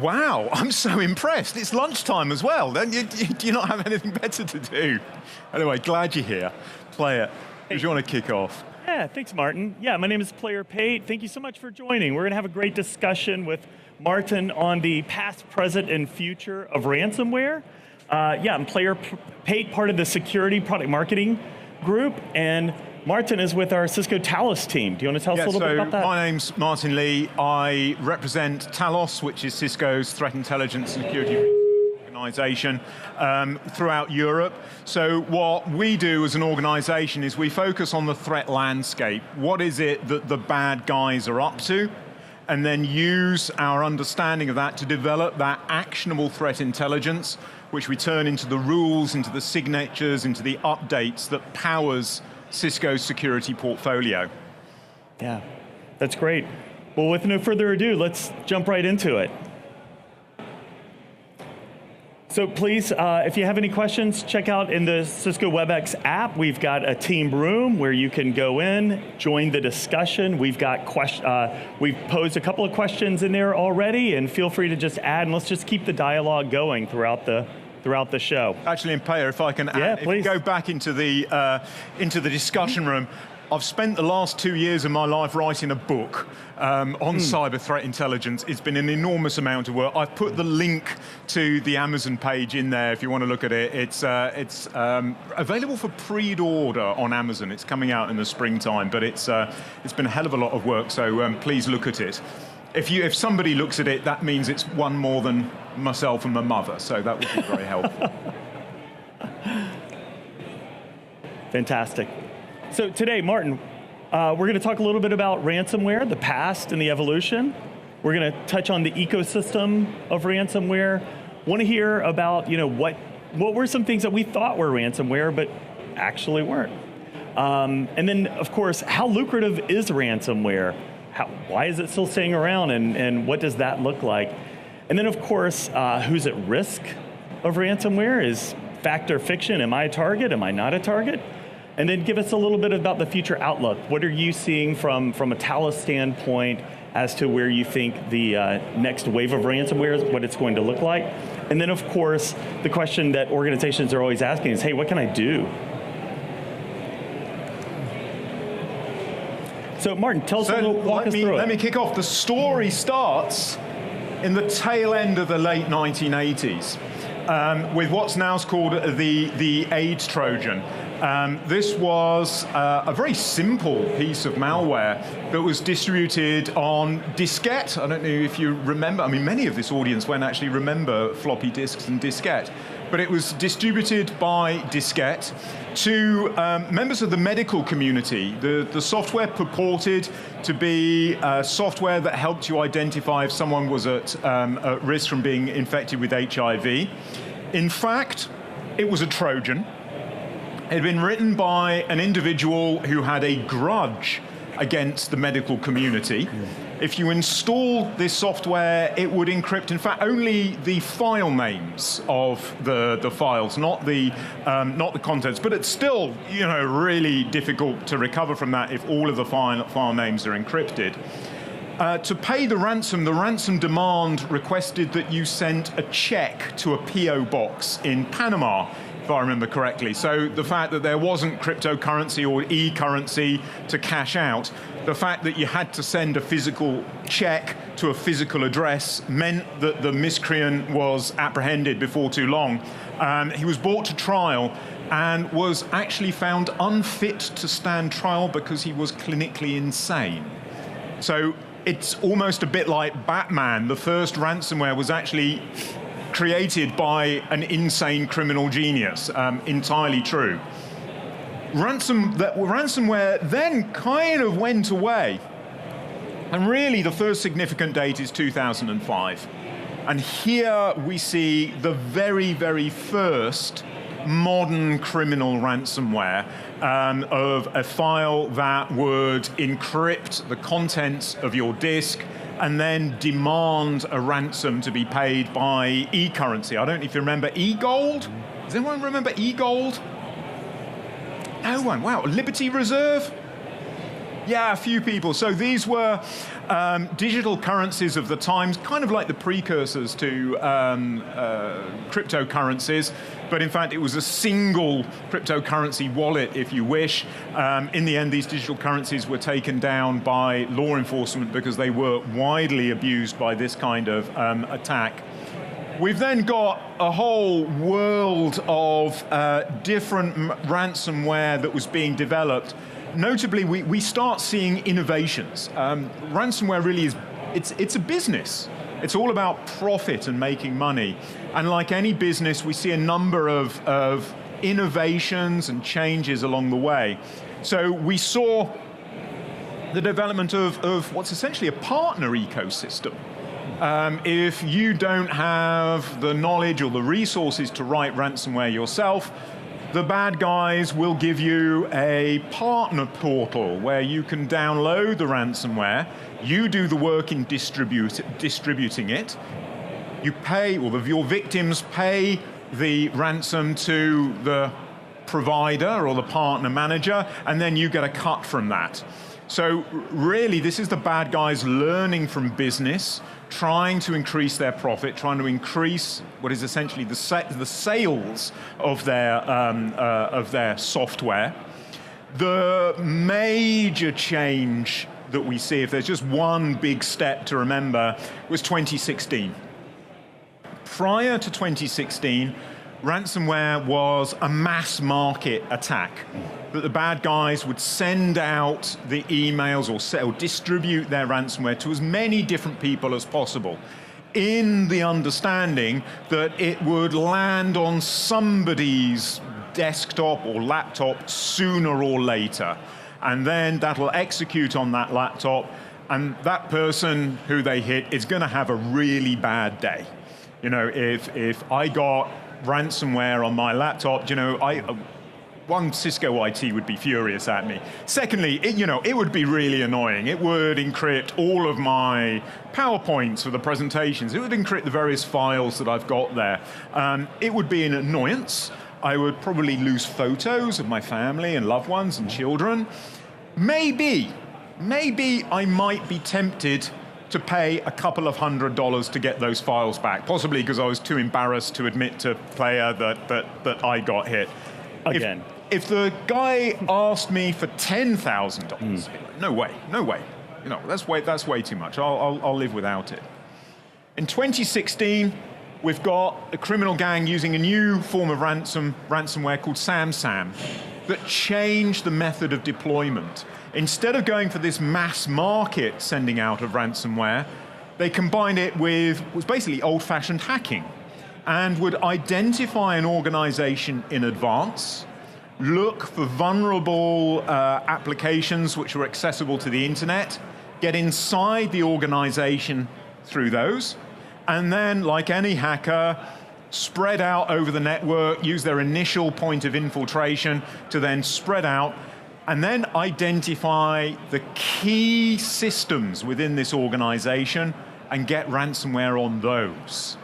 Wow, I'm so impressed. It's lunchtime as well. Do you not have anything better to do? Anyway, glad you're here. Play it. Do you want to kick off? Yeah, thanks, Martin. Yeah, my name is Player Pate. Thank you so much for joining. We're going to have a great discussion with Martin on the past, present, and future of ransomware. I'm Player Pate, part of the security product marketing group, and Martin is with our Cisco Talos team. Do you want to tell us a little bit about that? My name's MartinLee. I represent Talos, which is Cisco's threat intelligence and security organization throughout Europe. So what we do as an organization is we focus on the threat landscape. What is it that the bad guys are up to? And then use our understanding of that to develop that actionable threat intelligence, which we turn into the rules, into the signatures, into the updates that powers Cisco's security portfolio. Yeah, that's great. Well, with no further ado, let's jump right into it. So please, if you have any questions, check out in the Cisco WebEx app. We've got a team room where you can go in, join the discussion. We've posed a couple of questions in there already, and feel free to just add, and let's just keep the dialogue going throughout the show. Actually, in Player, if I can add, if you go back into the discussion room, I've spent the last 2 years of my life writing a book on cyber threat intelligence. It's been an enormous amount of work. I've put the link to the Amazon page in there if you want to look at it. It's available for pre-order on Amazon. It's coming out in the springtime, but it's been a hell of a lot of work, so please look at it. If somebody looks at it, that means it's one more than myself and my mother, so that would be very helpful. Fantastic. So today, Martin, we're going to talk a little bit about ransomware, the past and the evolution. We're going to touch on the ecosystem of ransomware. Want to hear about, what were some things that we thought were ransomware, but actually weren't. And then, of course, how lucrative is ransomware? Why is it still staying around, and what does that look like? And then, of course, who's at risk of ransomware? Is fact or fiction? Am I a target? Am I not a target? And then give us a little bit about the future outlook. What are you seeing from a Talos standpoint as to where you think the next wave of ransomware is, what it's going to look like? And then, of course, the question that organizations are always asking is, hey, what can I do? So, Martin, tell us walk us through it. Let me kick off. The story starts in the tail end of the late 1980s with what's now called the AIDS Trojan. This was a very simple piece of malware that was distributed on diskette. I don't know if you remember, many of this audience won't actually remember floppy disks and diskette, but it was distributed by diskette to members of the medical community. The software purported to be software that helped you identify if someone was at risk from being infected with HIV. In fact, it was a Trojan. It had been written by an individual who had a grudge against the medical community. If you install this software, it would encrypt, in fact, only the file names of the files, not the contents. But it's still, really difficult to recover from that if all of the file names are encrypted. To pay the ransom demand requested that you sent a check to a PO box in Panama, if I remember correctly. So the fact that there wasn't cryptocurrency or e-currency to cash out, the fact that you had to send a physical check to a physical address meant that the miscreant was apprehended before too long. He was brought to trial and was actually found unfit to stand trial because he was clinically insane. So it's almost a bit like Batman. The first ransomware was actually created by an insane criminal genius. Entirely true. Ransomware then kind of went away. And really the first significant date is 2005. And here we see the very, very first modern criminal ransomware of a file that would encrypt the contents of your disk and then demand a ransom to be paid by e-currency. I don't know if you remember e-gold. Does anyone remember e-gold? No one. Wow. Liberty Reserve? Yeah, a few people. So these were digital currencies of the times, kind of like the precursors to cryptocurrencies, but in fact it was a single cryptocurrency wallet, if you wish. In the end, these digital currencies were taken down by law enforcement because they were widely abused by this kind of attack. We've then got a whole world of different ransomware that was being developed. Notably, we start seeing innovations. Ransomware really is, it's a business. It's all about profit and making money. And like any business, we see a number of innovations and changes along the way. So we saw the development of what's essentially a partner ecosystem. If you don't have the knowledge or the resources to write ransomware yourself, the bad guys will give you a partner portal where you can download the ransomware, you do the work in distributing it, you pay, or your victims pay the ransom to the provider or the partner manager, and then you get a cut from that. So really, this is the bad guys learning from business, trying to increase their profit, trying to increase what is essentially the sales of their software. The major change that we see, if there's just one big step to remember, was 2016. Prior to 2016, ransomware was a mass market attack, that the bad guys would send out the emails or distribute their ransomware to as many different people as possible, in the understanding that it would land on somebody's desktop or laptop sooner or later. And then that'll execute on that laptop, and that person who they hit is going to have a really bad day. You know, if I got ransomware on my laptop, you know, one, Cisco IT would be furious at me. Secondly, it would be really annoying. It would encrypt all of my PowerPoints for the presentations. It would encrypt the various files that I've got there. It would be an annoyance. I would probably lose photos of my family and loved ones and children. Maybe I might be tempted to pay a couple of $100 to get those files back, possibly because I was too embarrassed to admit to player that I got hit. Again. If the guy asked me for $10,000, no way. You know, that's way too much. I'll live without it. In 2016, we've got a criminal gang using a new form of ransomware called SamSam that changed the method of deployment. Instead of going for this mass market sending out of ransomware, they combined it with what's basically old-fashioned hacking, and would identify an organization in advance, look for vulnerable applications which were accessible to the internet, get inside the organization through those, and then, like any hacker, spread out over the network, use their initial point of infiltration to then spread out, and then identify the key systems within this organization and get ransomware on those.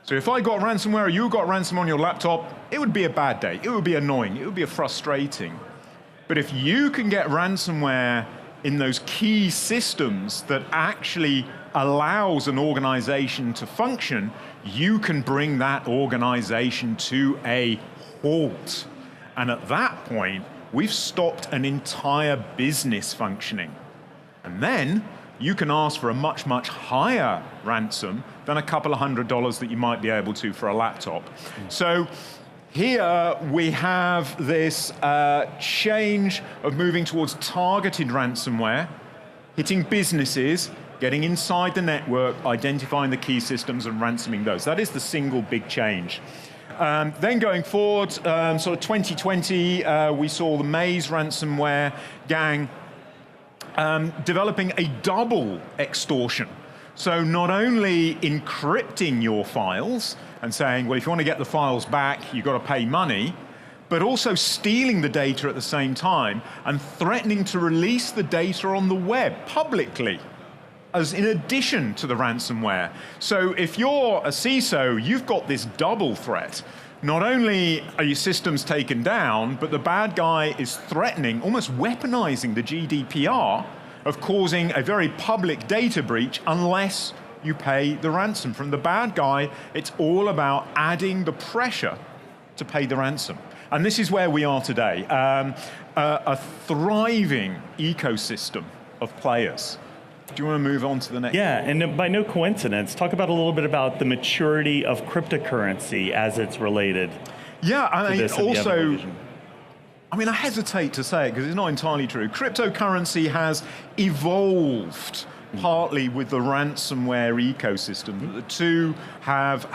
So if I got ransomware or you got ransomware on your laptop, it would be a bad day. It would be annoying. It would be frustrating. But if you can get ransomware in those key systems that actually allows an organization to function, you can bring that organization to a halt. And at that point, we've stopped an entire business functioning. And then you can ask for a much, much higher ransom than a couple of $100 that you might be able to for a laptop. So here we have this change of moving towards targeted ransomware, hitting businesses, getting inside the network, identifying the key systems and ransoming those. That is the single big change. Then going forward, sort of 2020, we saw the Maze ransomware gang developing a double extortion. So not only encrypting your files and saying, well, if you want to get the files back, you've got to pay money, but also stealing the data at the same time and threatening to release the data on the web publicly, as in addition to the ransomware. So if you're a CISO, you've got this double threat. Not only are your systems taken down, but the bad guy is threatening, almost weaponizing the GDPR of causing a very public data breach unless you pay the ransom. From the bad guy, it's all about adding the pressure to pay the ransom. And this is where we are today, a thriving ecosystem of players. Do you want to move on to the next? Yeah, and by no coincidence, talk about a little bit about the maturity of cryptocurrency as it's related. Yeah, I mean, also, I hesitate to say it because it's not entirely true. Cryptocurrency has evolved partly with the ransomware ecosystem. The two have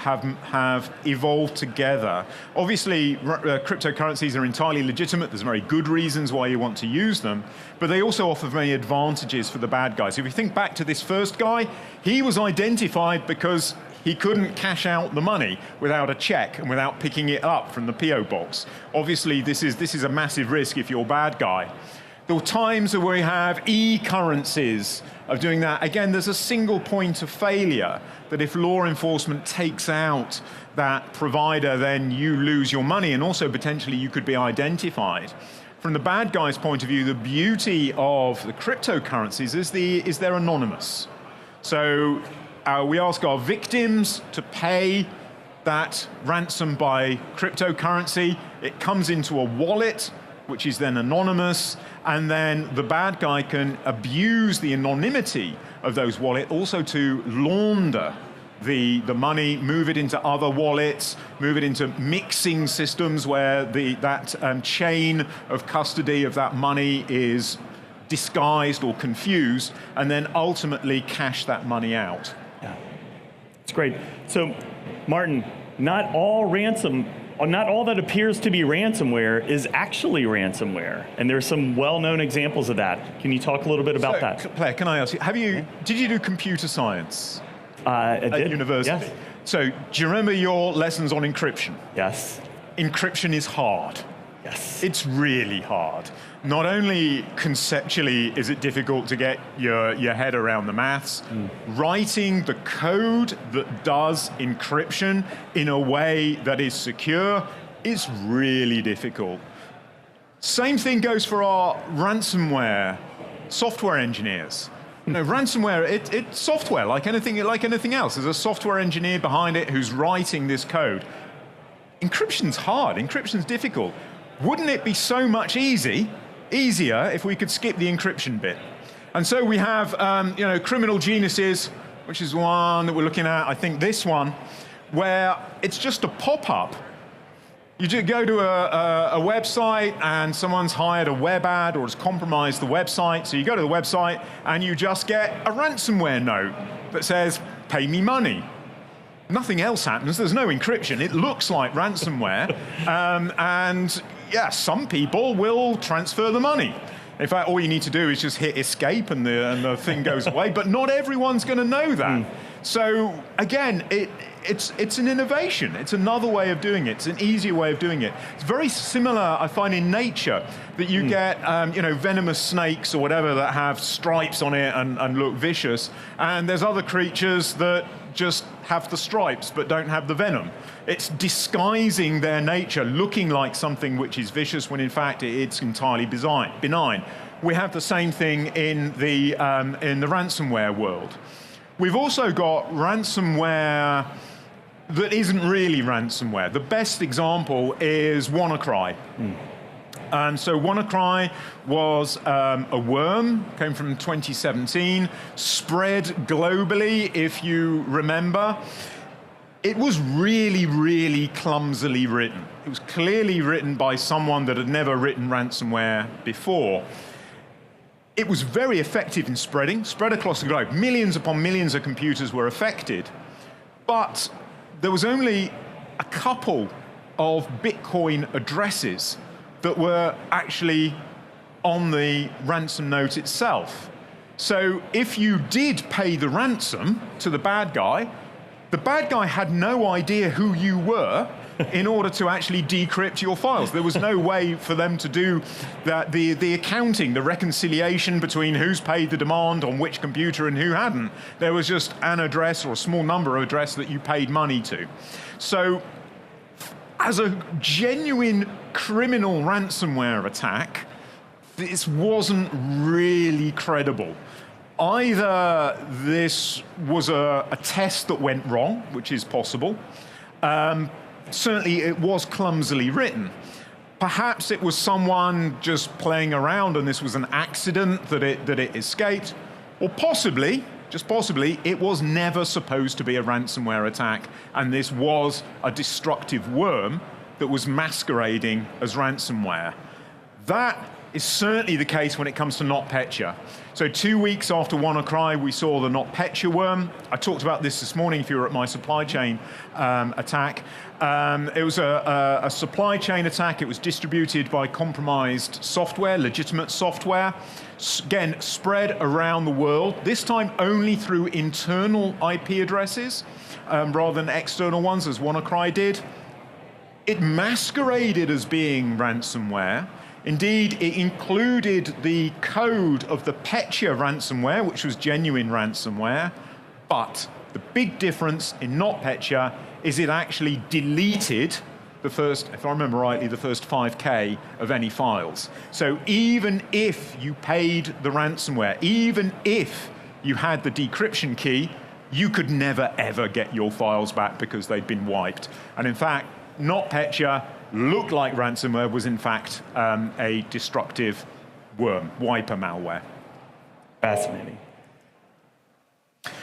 evolved together. Obviously, cryptocurrencies are entirely legitimate. There's very good reasons why you want to use them, but they also offer many advantages for the bad guys. If you think back to this first guy, he was identified because he couldn't cash out the money without a check and without picking it up from the PO box. Obviously, this is a massive risk if you're a bad guy. There are times where we have e-currencies of doing that. Again, there's a single point of failure that if law enforcement takes out that provider, then you lose your money, and also potentially you could be identified. From the bad guy's point of view, the beauty of the cryptocurrencies is they're anonymous. So we ask our victims to pay that ransom by cryptocurrency. It comes into a wallet, which is then anonymous, and then the bad guy can abuse the anonymity of those wallets also to launder the money, move it into other wallets, move it into mixing systems where that chain of custody of that money is disguised or confused, and then ultimately cash that money out. Yeah, it's great. So, Martin, not all that appears to be ransomware is actually ransomware, and there's some well-known examples of that. Can you talk a little bit about that? Claire, can I ask you, did you do computer science at university? Yes. So, do you remember your lessons on encryption? Yes. Encryption is hard. Yes. It's really hard. Not only conceptually is it difficult to get your head around the maths, writing the code that does encryption in a way that is secure is really difficult. Same thing goes for our ransomware software engineers. You know, ransomware, it's software like anything else. There's a software engineer behind it who's writing this code. Encryption's hard, encryption's difficult. Wouldn't it be so much easier if we could skip the encryption bit? And so we have criminal geniuses, which is one that we're looking at, I think this one, where it's just a pop-up. You just go to a website and someone's hired a web ad or has compromised the website, so you go to the website and you just get a ransomware note that says, pay me money. Nothing else happens, there's no encryption, it looks like ransomware, and yeah, some people will transfer the money. In fact, all you need to do is just hit escape and the thing goes away, but not everyone's going to know that. So again, it's an innovation. It's another way of doing it. It's an easier way of doing it. It's very similar, I find, in nature, that you get venomous snakes or whatever that have stripes on it and look vicious, and there's other creatures that just have the stripes but don't have the venom. It's disguising their nature, looking like something which is vicious when in fact it's entirely benign. We have the same thing in the ransomware world. We've also got ransomware that isn't really ransomware. The best example is WannaCry. So WannaCry was a worm, came from 2017, spread globally, if you remember. It was really, really clumsily written. It was clearly written by someone that had never written ransomware before. It was very effective in spread across the globe. Millions upon millions of computers were affected, but there was only a couple of Bitcoin addresses that were actually on the ransom note itself. So if you did pay the ransom to the bad guy had no idea who you were in order to actually decrypt your files. There was no way for them to do that, the accounting, the reconciliation between who's paid the demand on which computer and who hadn't. There was just an address or a small number of address that you paid money to. So as a genuine criminal ransomware attack, this wasn't really credible. Either this was a test that went wrong, which is possible. Certainly it was clumsily written. Perhaps it was someone just playing around and this was an accident that it escaped. Or possibly, just possibly, it was never supposed to be a ransomware attack, and this was a destructive worm that was masquerading as ransomware. That is certainly the case when it comes to NotPetya. So 2 weeks after WannaCry, we saw the NotPetya worm. I talked about this morning if you were at my supply chain attack. It was a supply chain attack. It was distributed by compromised software, legitimate software. Again, spread around the world, this time only through internal IP addresses rather than external ones, as WannaCry did. It masqueraded as being ransomware. Indeed, it included the code of the Petya ransomware, which was genuine ransomware. But the big difference in NotPetya is it actually deleted the first, if I remember rightly, the first 5K of any files. So even if you paid the ransomware, even if you had the decryption key, you could never ever get your files back because they'd been wiped. And in fact, NotPetya looked like ransomware, was in fact a destructive worm, wiper malware. Fascinating.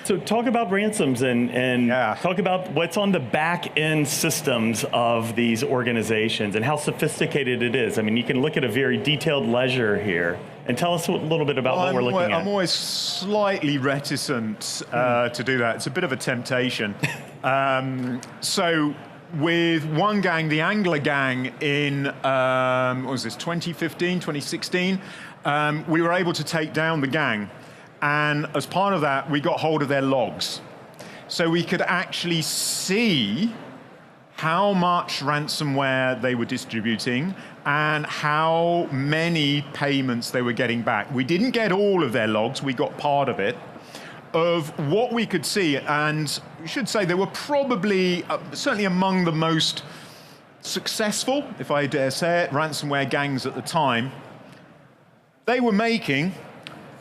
So talk about ransoms and talk about what's on the back end systems of these organizations and how sophisticated it is. I mean, you can look at a very detailed ledger here and tell us a little bit about what we're looking at. I'm always slightly reticent to do that. It's a bit of a temptation. So with one gang, the Angler gang in, what was this, 2015, 2016, we were able to take down the gang. And as part of that, we got hold of their logs. So we could actually see how much ransomware they were distributing and how many payments they were getting back. We didn't get all of their logs, we got part of it. Of what we could see, and we should say they were probably, certainly among the most successful, if I dare say it, ransomware gangs at the time. They were making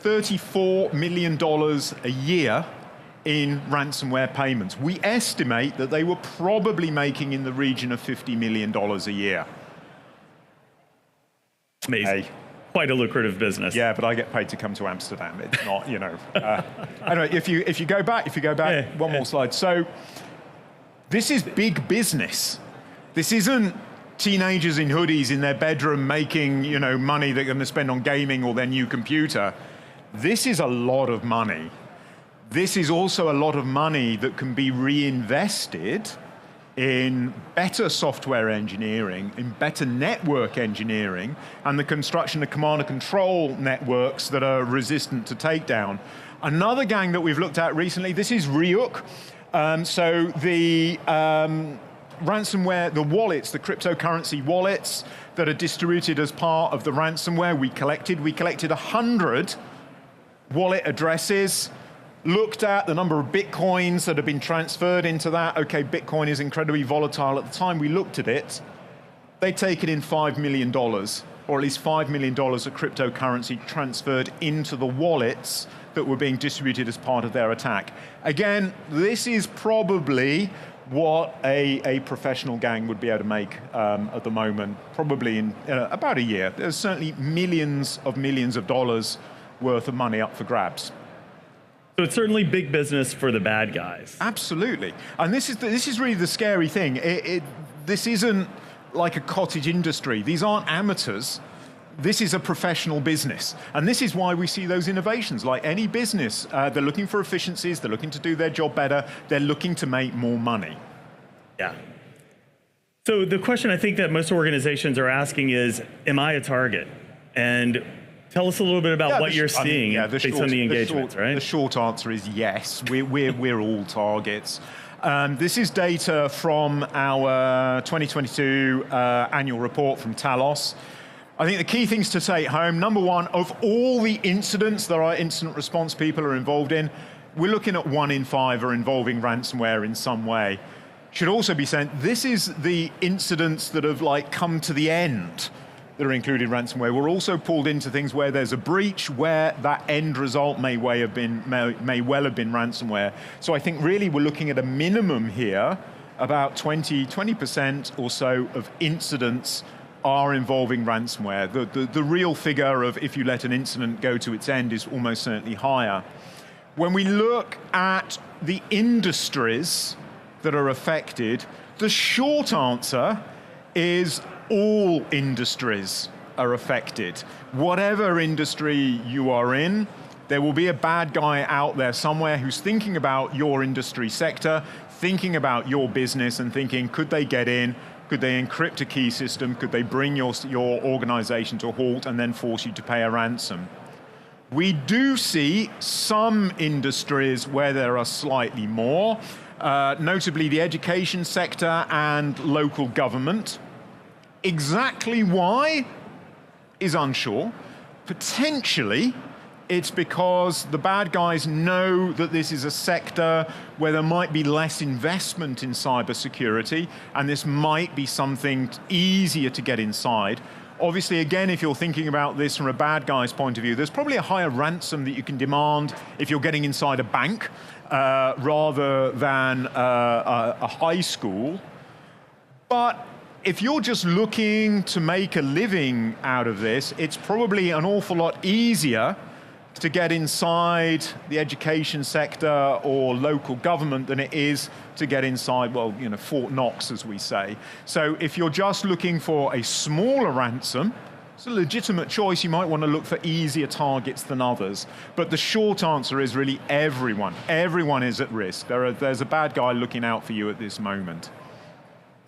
$34 million a year in ransomware payments. We estimate that they were probably making in the region of $50 million a year. Amazing. Hey. Quite a lucrative business. Yeah, but I get paid to come to Amsterdam. It's not, you know. Anyway, if you go back, one more slide. So this is big business. This isn't teenagers in hoodies in their bedroom making, you know, money they're going to spend on gaming or their new computer. This is a lot of money. This is also a lot of money that can be reinvested in better software engineering, in better network engineering, and the construction of command and control networks that are resistant to takedown. Another gang that we've looked at recently, this is Ryuk. So the ransomware, the wallets, the cryptocurrency wallets that are distributed as part of the ransomware we collected 100 wallet addresses, looked at the number of bitcoins that have been transferred into that. Okay, Bitcoin is incredibly volatile. At the time we looked at it, they'd taken in $5 million, or at least $5 million of cryptocurrency transferred into the wallets that were being distributed as part of their attack. Again, this is probably what a professional gang would be able to make at the moment, probably in about a year. There's certainly millions of dollars worth of money up for grabs. So it's certainly big business for the bad guys. Absolutely, and this is really the scary thing. This isn't like a cottage industry. These aren't amateurs. This is a professional business, and this is why we see those innovations. Like any business, they're looking for efficiencies. They're looking to do their job better. They're looking to make more money. Yeah. So the question I think that most organizations are asking is, am I a target? And tell us a little bit about what you're seeing based on the engagements, right? The short answer is yes. We're all targets. This is data from our 2022 annual report from Talos. I think the key things to take home, number one, of all the incidents that our incident response people are involved in, we're looking at 1 in 5 are involving ransomware in some way. Should also be said, this is the incidents that have come to the end. that are included in ransomware. We're also pulled into things where there's a breach where that end result may well have been ransomware. So I think really we're looking at a minimum here, about 20% or so of incidents are involving ransomware. The real figure of if you let an incident go to its end is almost certainly higher. When we look at the industries that are affected, the short answer is all industries are affected. Whatever industry you are in, there will be a bad guy out there somewhere who's thinking about your industry sector, thinking about your business and thinking, could they get in? Could they encrypt a key system? Could they bring your organization to a halt and then force you to pay a ransom? We do see some industries where there are slightly more, notably the education sector and local government. Exactly why is unsure. Potentially, it's because the bad guys know that this is a sector where there might be less investment in cybersecurity, and this might be something easier to get inside. Obviously, again, if you're thinking about this from a bad guy's point of view, there's probably a higher ransom that you can demand if you're getting inside a bank rather than a high school. But if you're just looking to make a living out of this, it's probably an awful lot easier to get inside the education sector or local government than it is to get inside, well, Fort Knox, as we say. So if you're just looking for a smaller ransom, it's a legitimate choice. You might want to look for easier targets than others. But the short answer is really everyone. Everyone is at risk. There's a bad guy looking out for you at this moment.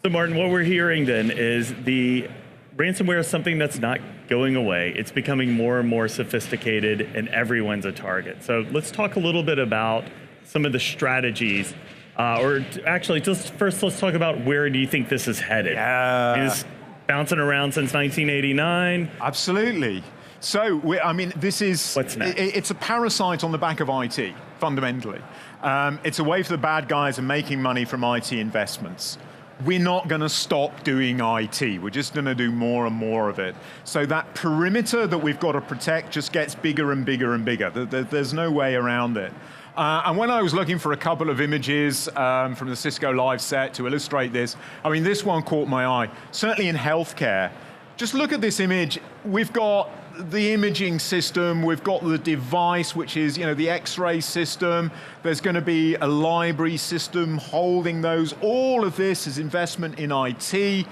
So Martin, what we're hearing then is the ransomware is something that's not going away. It's becoming more and more sophisticated and everyone's a target. So let's talk a little bit about some of the strategies, actually first let's talk about where do you think this is headed? Yeah. It's bouncing around since 1989. Absolutely. So, this is, what's next? It's a parasite on the back of IT, fundamentally. It's a way for the bad guys of making money from IT investments. We're not going to stop doing IT. We're just going to do more and more of it. So that perimeter that we've got to protect just gets bigger and bigger and bigger. There's no way around it. And when I was looking for a couple of images from the Cisco Live set to illustrate this, this one caught my eye. Certainly in healthcare. Just look at this image. We've got the imaging system, we've got the device, which is the X-ray system. There's going to be a library system holding those. All of this is investment in IT.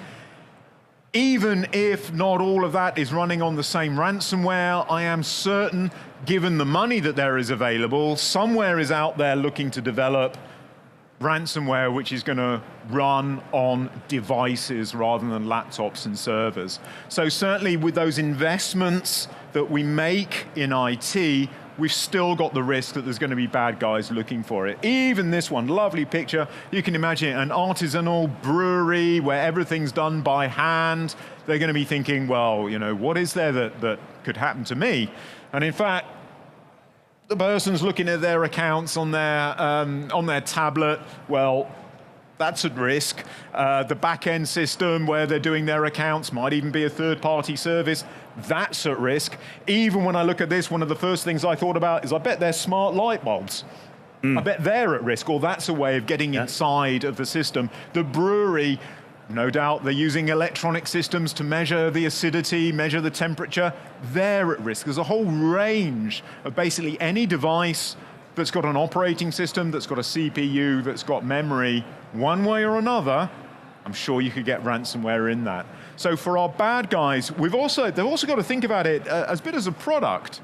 Even if not all of that is running on the same ransomware, I am certain, given the money that there is available, somewhere is out there looking to develop ransomware which is going to run on devices rather than laptops and servers. So certainly with those investments that we make in IT, we've still got the risk that there's going to be bad guys looking for it. Even this one, lovely picture. You can imagine an artisanal brewery where everything's done by hand. They're going to be thinking, well, what is there that could happen to me? And in fact, the person's looking at their accounts on their tablet. Well, that's at risk. The back-end system where they're doing their accounts might even be a third-party service. That's at risk. Even when I look at this, one of the first things I thought about is I bet they're smart light bulbs. I bet they're at risk, or that's a way of getting inside of the system. The brewery, no doubt they're using electronic systems to measure the acidity, measure the temperature. They're at risk. There's a whole range of basically any device that's got an operating system, that's got a CPU, that's got memory, one way or another. I'm sure you could get ransomware in that. So for our bad guys, they've also got to think about it as a bit as a product.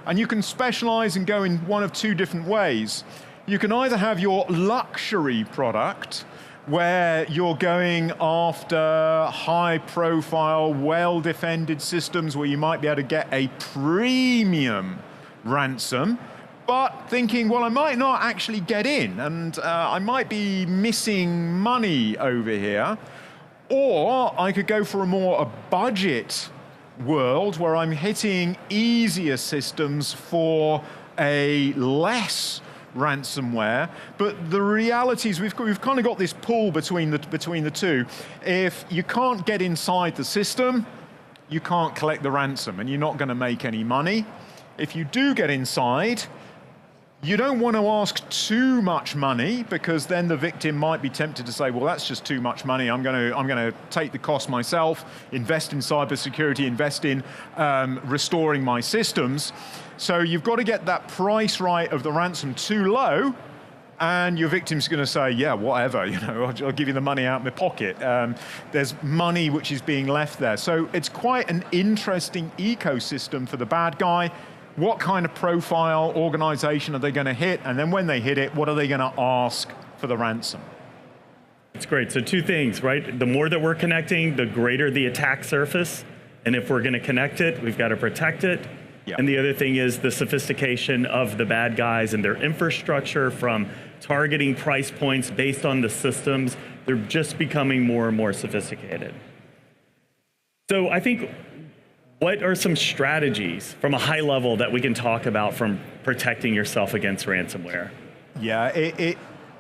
And you can specialize and go in one of two different ways. You can either have your luxury product, where you're going after high-profile, well-defended systems where you might be able to get a premium ransom, but thinking, well, I might not actually get in, and I might be missing money over here. Or I could go for a budget world where I'm hitting easier systems for a less ransomware, but the reality is we've kind of got this pull between the two. If you can't get inside the system, you can't collect the ransom and you're not going to make any money. If you do get inside, you don't want to ask too much money, because then the victim might be tempted to say, well, that's just too much money. I'm going to take the cost myself, invest in cybersecurity, invest in restoring my systems. So you've got to get that price right of the ransom too low, and your victim's going to say, yeah, whatever, I'll give you the money out of my pocket. There's money which is being left there. So it's quite an interesting ecosystem for the bad guy. What kind of profile, organization are they going to hit? And then when they hit it, what are they going to ask for the ransom? It's great. So two things, right? The more that we're connecting, the greater the attack surface. And if we're going to connect it, we've got to protect it. Yep. And the other thing is the sophistication of the bad guys and their infrastructure, from targeting price points based on the systems. They're just becoming more and more sophisticated. So I think, what are some strategies from a high level that we can talk about from protecting yourself against ransomware? Yeah,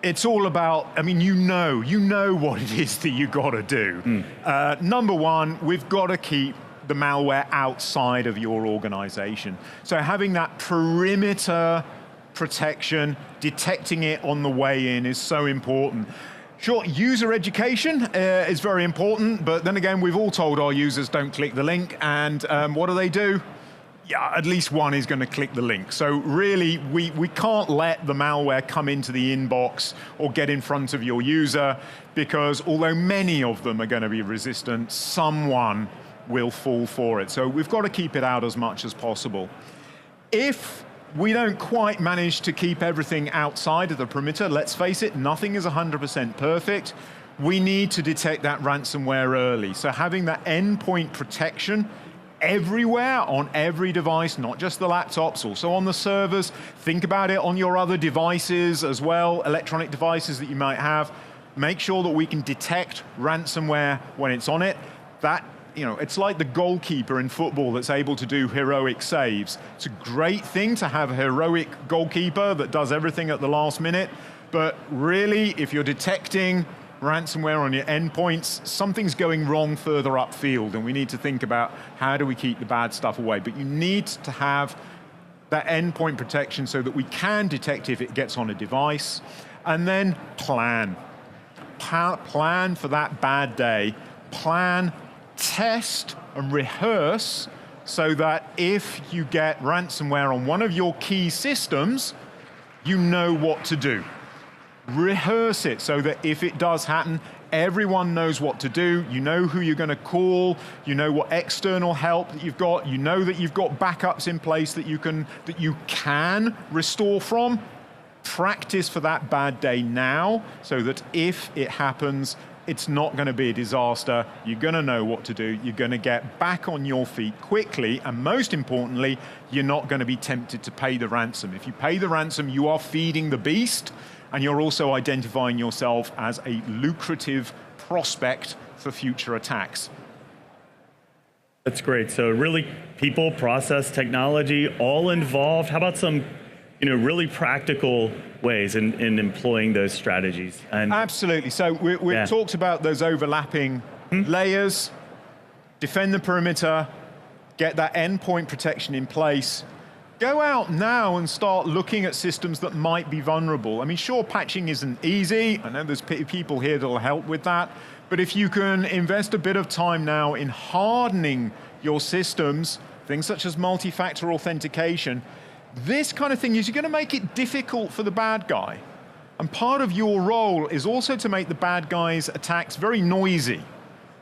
it's all about, you know what it is that you got to do. Number one, we've got to keep the malware outside of your organization. So having that perimeter protection, detecting it on the way in is so important. Sure, user education is very important, but then again, we've all told our users don't click the link, and what do? Yeah, at least one is going to click the link. So really, we can't let the malware come into the inbox or get in front of your user, because although many of them are going to be resistant, someone will fall for it. So we've got to keep it out as much as possible. If we don't quite manage to keep everything outside of the perimeter, let's face it, nothing is 100% perfect. We need to detect that ransomware early. So having that endpoint protection everywhere on every device, not just the laptops, also on the servers. Think about it on your other devices as well, electronic devices that you might have. Make sure that we can detect ransomware when it's on it. It's like the goalkeeper in football that's able to do heroic saves. It's a great thing to have a heroic goalkeeper that does everything at the last minute, but really, if you're detecting ransomware on your endpoints, something's going wrong further upfield, and we need to think about how do we keep the bad stuff away. But you need to have that endpoint protection so that we can detect if it gets on a device, and then plan. Plan for that bad day. Plan, test and rehearse, so that if you get ransomware on one of your key systems, you know what to do. Rehearse it so that if it does happen, everyone knows what to do. You know who you're going to call. You know what external help that you've got. You know that you've got backups in place that you can restore from. Practice for that bad day now, so that if it happens, it's not going to be a disaster. You're going to know what to do. You're going to get back on your feet quickly, and most importantly, you're not going to be tempted to pay the ransom. If you pay the ransom, you are feeding the beast, and you're also identifying yourself as a lucrative prospect for future attacks. That's great. So really, people, process, technology, all involved. How about some really practical ways in employing those strategies? Absolutely. So we've talked about those overlapping layers, defend the perimeter, get that endpoint protection in place. Go out now and start looking at systems that might be vulnerable. Sure, patching isn't easy. I know there's people here that'll help with that. But if you can invest a bit of time now in hardening your systems, things such as multi-factor authentication, this kind of thing is you're going to make it difficult for the bad guy. And part of your role is also to make the bad guy's attacks very noisy.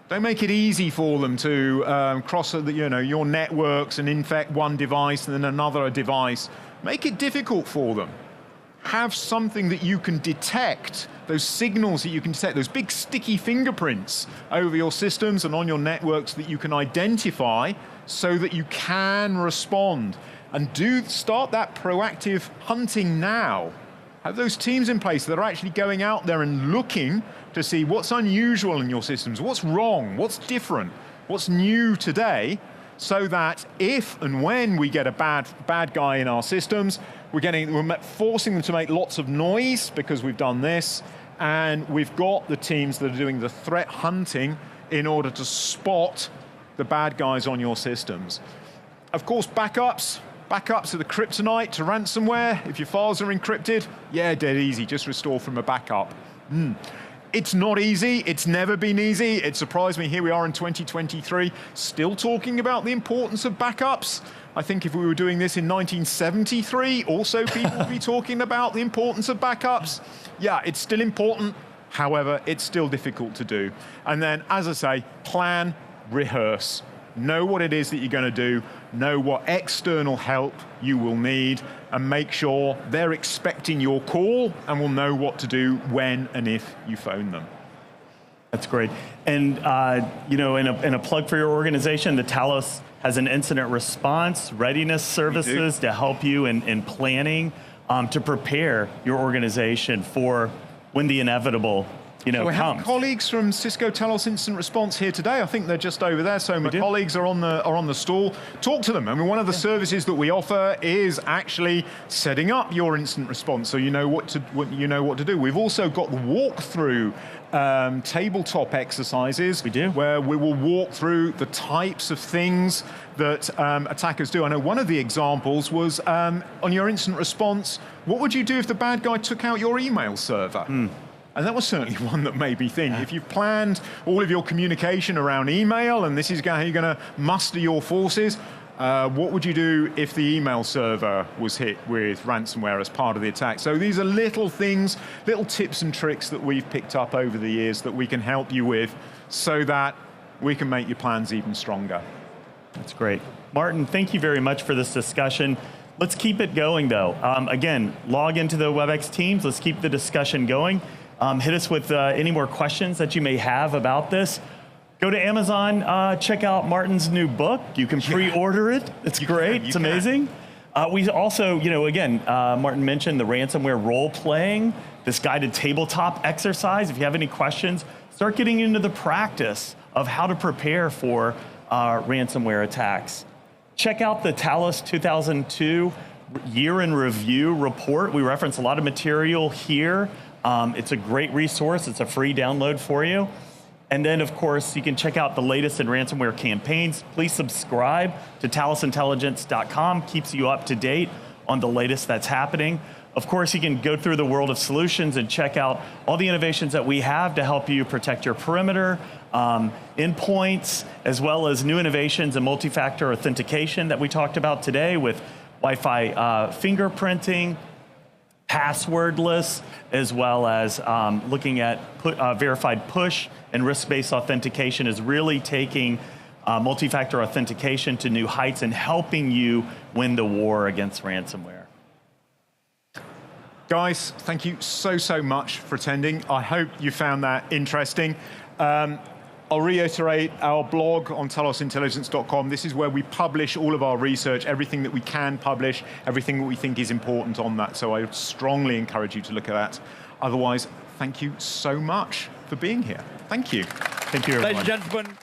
Don't make it easy for them to cross your networks and infect one device and then another device. Make it difficult for them. Have something that you can detect, those signals that you can detect, those big sticky fingerprints over your systems and on your networks that you can identify so that you can respond. And start that proactive hunting now. Have those teams in place that are actually going out there and looking to see what's unusual in your systems, what's wrong, what's different, what's new today, so that if and when we get a bad guy in our systems, we're forcing them to make lots of noise because we've done this, and we've got the teams that are doing the threat hunting in order to spot the bad guys on your systems. Of course, backups are the kryptonite to ransomware. If your files are encrypted, yeah, dead easy, just restore from a backup. It's not easy, it's never been easy. It surprised me, here we are in 2023, still talking about the importance of backups. I think if we were doing this in 1973, also people would be talking about the importance of backups. Yeah, it's still important, however, it's still difficult to do. And then, as I say, plan, rehearse. Know what it is that you're going to do, know what external help you will need, and make sure they're expecting your call and will know what to do when and if you phone them. That's great. And you know, in a plug for your organization, the Talos has an incident response readiness services to help you in planning to prepare your organization for when the inevitable so we comes. have colleagues from Cisco Talos Incident Response here today. I think they're just over there. So my colleagues are on the stall. Talk to them. I mean, one of the services that we offer is actually setting up your incident response, so you know what to do. We've also got the walkthrough tabletop exercises. We do. Where we will walk through the types of things that attackers do. I know one of the examples was on your incident response. What would you do if the bad guy took out your email server? And that was certainly one that made me think. If you've planned all of your communication around email, and this is how you're going to muster your forces, what would you do if the email server was hit with ransomware as part of the attack? So these are little things, little tips and tricks that we've picked up over the years that we can help you with so that we can make your plans even stronger. That's great. Martin, thank you very much for this discussion. Let's keep it going, though. Again, log into the WebEx Teams. Let's keep the discussion going. Hit us with any more questions that you may have about this. Go to Amazon, check out Martin's new book. You can pre-order it. It's great. It's amazing. We also, again, Martin mentioned the ransomware role-playing, this guided tabletop exercise. If you have any questions, start getting into the practice of how to prepare for ransomware attacks. Check out the Talos 2002 Year in Review report. We reference a lot of material here. It's a great resource. It's a free download for you. And then, of course, you can check out the latest in ransomware campaigns. Please subscribe to talosintelligence.com. Keeps you up to date on the latest that's happening. Of course, you can go through the world of solutions and check out all the innovations that we have to help you protect your perimeter, endpoints, as well as new innovations in multi-factor authentication that we talked about today with Wi-Fi fingerprinting, passwordless, as well as looking at verified push and risk-based authentication is really taking multi-factor authentication to new heights and helping you win the war against ransomware. Guys, thank you so much for attending. I hope you found that interesting. I'll reiterate our blog on talosintelligence.com. This is where we publish all of our research, everything that we can publish, everything that we think is important on that. So I strongly encourage you to look at that. Otherwise, thank you so much for being here. Thank you. Thank you, everyone. Ladies and gentlemen.